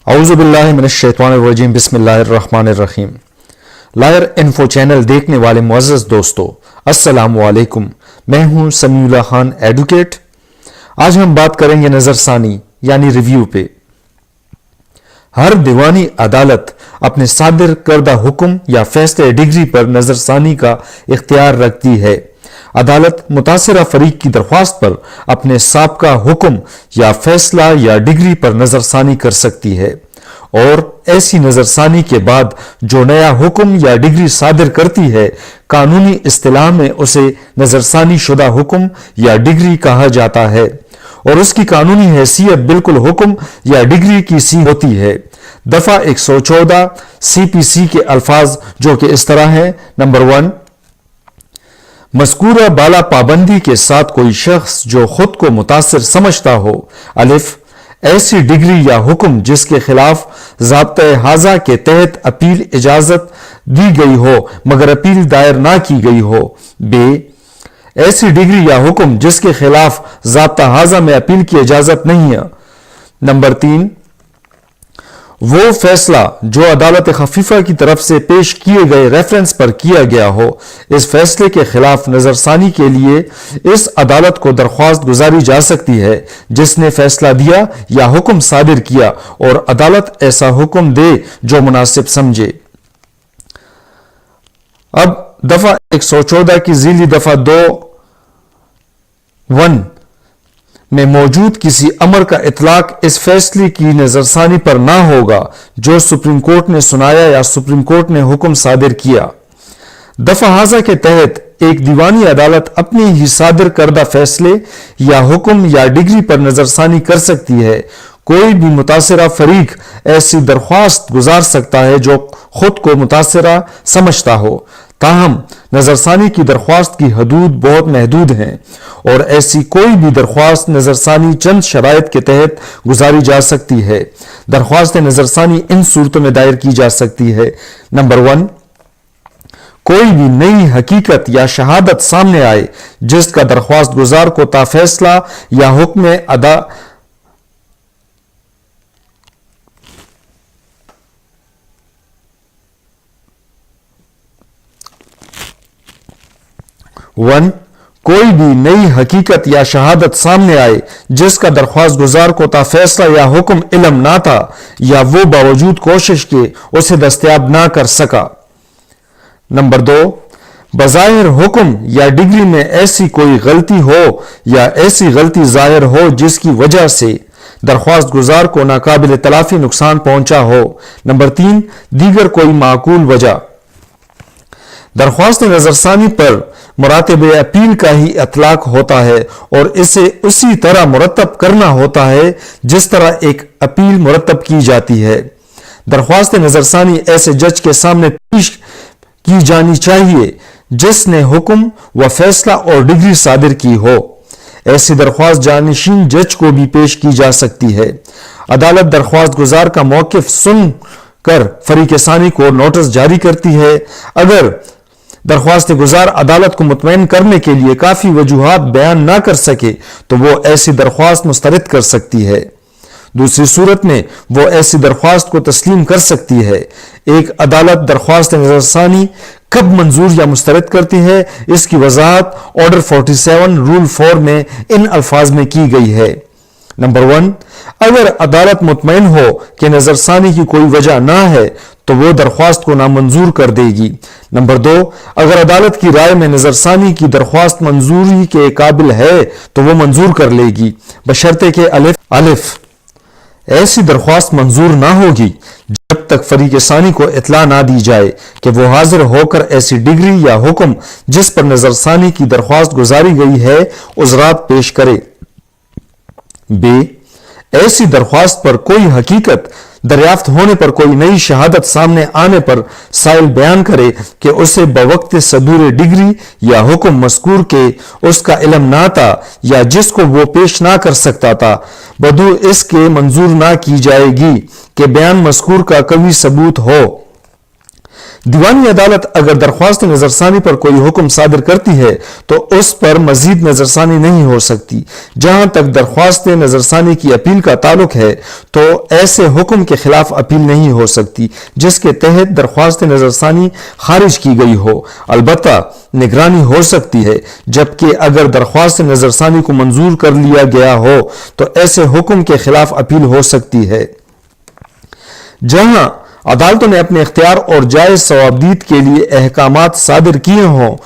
اعوذ باللہ من الشیطان الرجیم، بسم اللہ الرحمن الرحیم۔ لائر انفو چینل دیکھنے والے معزز دوستو، السلام علیکم۔ میں ہوں سمیع اللہ خان ایڈوکیٹ۔ آج ہم بات کریں گے نظر ثانی یعنی ریویو پہ۔ ہر دیوانی عدالت اپنے صادر کردہ حکم یا فیصلے ڈگری پر نظر ثانی کا اختیار رکھتی ہے۔ عدالت متاثرہ فریق کی درخواست پر اپنے سابقہ حکم یا فیصلہ یا ڈگری پر نظر ثانی کر سکتی ہے، اور ایسی نظر ثانی کے بعد جو نیا حکم یا ڈگری صادر کرتی ہے، قانونی اصطلاح میں اسے نظر ثانی شدہ حکم یا ڈگری کہا جاتا ہے، اور اس کی قانونی حیثیت بالکل حکم یا ڈگری کی سی ہوتی ہے۔ دفعہ 114 سی پی سی کے الفاظ جو کہ اس طرح ہیں: نمبر 1، مذکورہ بالا پابندی کے ساتھ کوئی شخص جو خود کو متاثر سمجھتا ہو، الف، ایسی ڈگری یا حکم جس کے خلاف ضابطۂ ہاذا کے تحت اپیل اجازت دی گئی ہو مگر اپیل دائر نہ کی گئی ہو، بے، ایسی ڈگری یا حکم جس کے خلاف ضابطہ ہاذا میں اپیل کی اجازت نہیں ہے۔ نمبر 3، وہ فیصلہ جو عدالت خفیفہ کی طرف سے پیش کیے گئے ریفرنس پر کیا گیا ہو، اس فیصلے کے خلاف نظر ثانی کے لیے اس عدالت کو درخواست گزاری جا سکتی ہے جس نے فیصلہ دیا یا حکم صادر کیا، اور عدالت ایسا حکم دے جو مناسب سمجھے۔ اب دفعہ 114 کی ذیلی دفعہ 2(1) میں موجود کسی امر کا اطلاق اس فیصلے کی نظر ثانی پر نہ ہوگا جو سپریم کورٹ نے سنایا یا سپریم کورٹ نے حکم صادر کیا۔ دفعہ ہاذا کے تحت ایک دیوانی عدالت اپنی ہی صادر کردہ فیصلے یا حکم یا ڈگری پر نظر ثانی کر سکتی ہے۔ کوئی بھی متاثرہ فریق ایسی درخواست گزار سکتا ہے جو خود کو متاثرہ سمجھتا ہو، تاہم نظر ثانی کی درخواست کی حدود بہت محدود ہیں، اور ایسی کوئی بھی درخواست نظر ثانی چند شرائط کے تحت گزاری جا سکتی ہے۔ درخواست نظر ثانی ان صورتوں میں دائر کی جا سکتی ہے: نمبر 1، کوئی بھی نئی حقیقت یا شہادت سامنے آئے جس کا درخواست گزار کو تا فیصلہ یا حکم ادا کوئی بھی نئی حقیقت یا شہادت سامنے آئے جس کا درخواست گزار کو تا فیصلہ یا حکم علم نہ تھا، یا وہ باوجود کوشش کے اسے دستیاب نہ کر سکا۔ نمبر 2، بظاہر حکم یا ڈگری میں ایسی کوئی غلطی ہو یا ایسی غلطی ظاہر ہو جس کی وجہ سے درخواست گزار کو ناقابل تلافی نقصان پہنچا ہو۔ نمبر 3، دیگر کوئی معقول وجہ۔ درخواست نظر ثانی پر مراتب اپیل کا ہی اطلاق ہوتا ہے، اور اسے اسی طرح مرتب کرنا ہوتا ہے جس طرح ایک اپیل مرتب کی جاتی ہے۔ درخواست نظر ثانی ایسے جج کے سامنے پیش کی جانی چاہیے جس نے حکم و فیصلہ اور ڈگری صادر کی ہو۔ ایسی درخواست جانشین جج کو بھی پیش کی جا سکتی ہے۔ عدالت درخواست گزار کا موقف سن کر فریق ثانی کو نوٹس جاری کرتی ہے۔ اگر درخواست گزار عدالت کو مطمئن کرنے کے لیے کافی وجوہات بیان نہ کر سکے تو وہ ایسی درخواست مسترد کر سکتی ہے۔ دوسری صورت میں وہ ایسی درخواست کو تسلیم کر سکتی ہے۔ ایک عدالت درخواست نظر ثانی کب منظور یا مسترد کرتی ہے، اس کی وضاحت آرڈر 47 رول 4 میں ان الفاظ میں کی گئی ہے: نمبر 1، اگر عدالت مطمئن ہو کہ نظر ثانی کی کوئی وجہ نہ ہے تو وہ درخواست کو نامنظور کر دے گی۔ نمبر 2، اگر عدالت کی رائے میں نظر ثانی کی درخواست منظوری کے قابل ہے تو وہ منظور کر لے گی، بشرطے کہ الف، ایسی درخواست منظور نہ ہوگی جب تک فریق ثانی کو اطلاع نہ دی جائے کہ وہ حاضر ہو کر ایسی ڈگری یا حکم جس پر نظر ثانی کی درخواست گزاری گئی ہے عذرات پیش کرے، بے، ایسی درخواست پر کوئی حقیقت دریافت ہونے پر کوئی نئی شہادت سامنے آنے پر سائل بیان کرے کہ اسے بوقت صدور ڈگری یا حکم مذکور کے اس کا علم نہ تھا یا جس کو وہ پیش نہ کر سکتا تھا، بدو اس کے منظور نہ کی جائے گی کہ بیان مذکور کا قوی ثبوت ہو۔ دیوانی عدالت اگر درخواست نظر ثانی پر کوئی حکم صادر کرتی ہے تو اس پر مزید نظر ثانی نہیں ہو سکتی۔ جہاں تک درخواست نظر ثانی کی اپیل کا تعلق ہے تو ایسے حکم کے خلاف اپیل نہیں ہو سکتی جس کے تحت درخواست نظر ثانی خارج کی گئی ہو۔ البتہ نگرانی ہو سکتی ہے، جبکہ اگر درخواست نظر ثانی کو منظور کر لیا گیا ہو تو ایسے حکم کے خلاف اپیل ہو سکتی ہے۔ جہاں عدالتوں نے اپنے اختیار اور جائز ثوابدید کے لیے احکامات صادر کیے ہوں،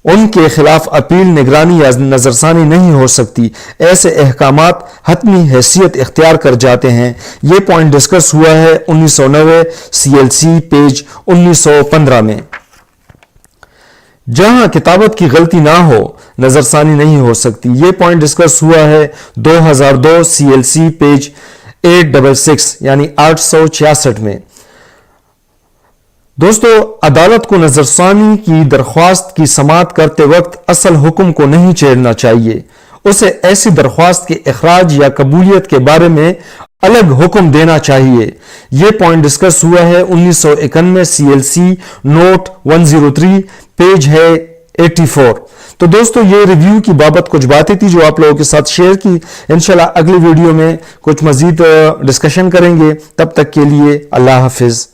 ان کے خلاف اپیل، نگرانی یا نظر ثانی نہیں ہو سکتی۔ ایسے احکامات حتمی حیثیت اختیار کر جاتے ہیں۔ یہ پوائنٹ ڈسکس ہوا ہے 1990 CLC پیج 1915 میں۔ جہاں کتابت کی غلطی نہ ہو، نظر ثانی نہیں ہو سکتی۔ یہ پوائنٹ ڈسکس ہوا ہے 2002 CLC پیج 866 یعنی 866 میں۔ دوستو، عدالت کو نظر ثانی کی درخواست کی سماعت کرتے وقت اصل حکم کو نہیں چھیڑنا چاہیے۔ اسے ایسی درخواست کے اخراج یا قبولیت کے بارے میں الگ حکم دینا چاہیے۔ یہ پوائنٹ ڈسکس ہوا ہے 1991 CLC نوٹ 103 پیج ہے 84۔ تو دوستو، یہ ریویو کی بابت کچھ باتیں تھی جو آپ لوگوں کے ساتھ شیئر کی۔ انشاءاللہ اگلی ویڈیو میں کچھ مزید ڈسکشن کریں گے۔ تب تک کے لیے اللہ حافظ۔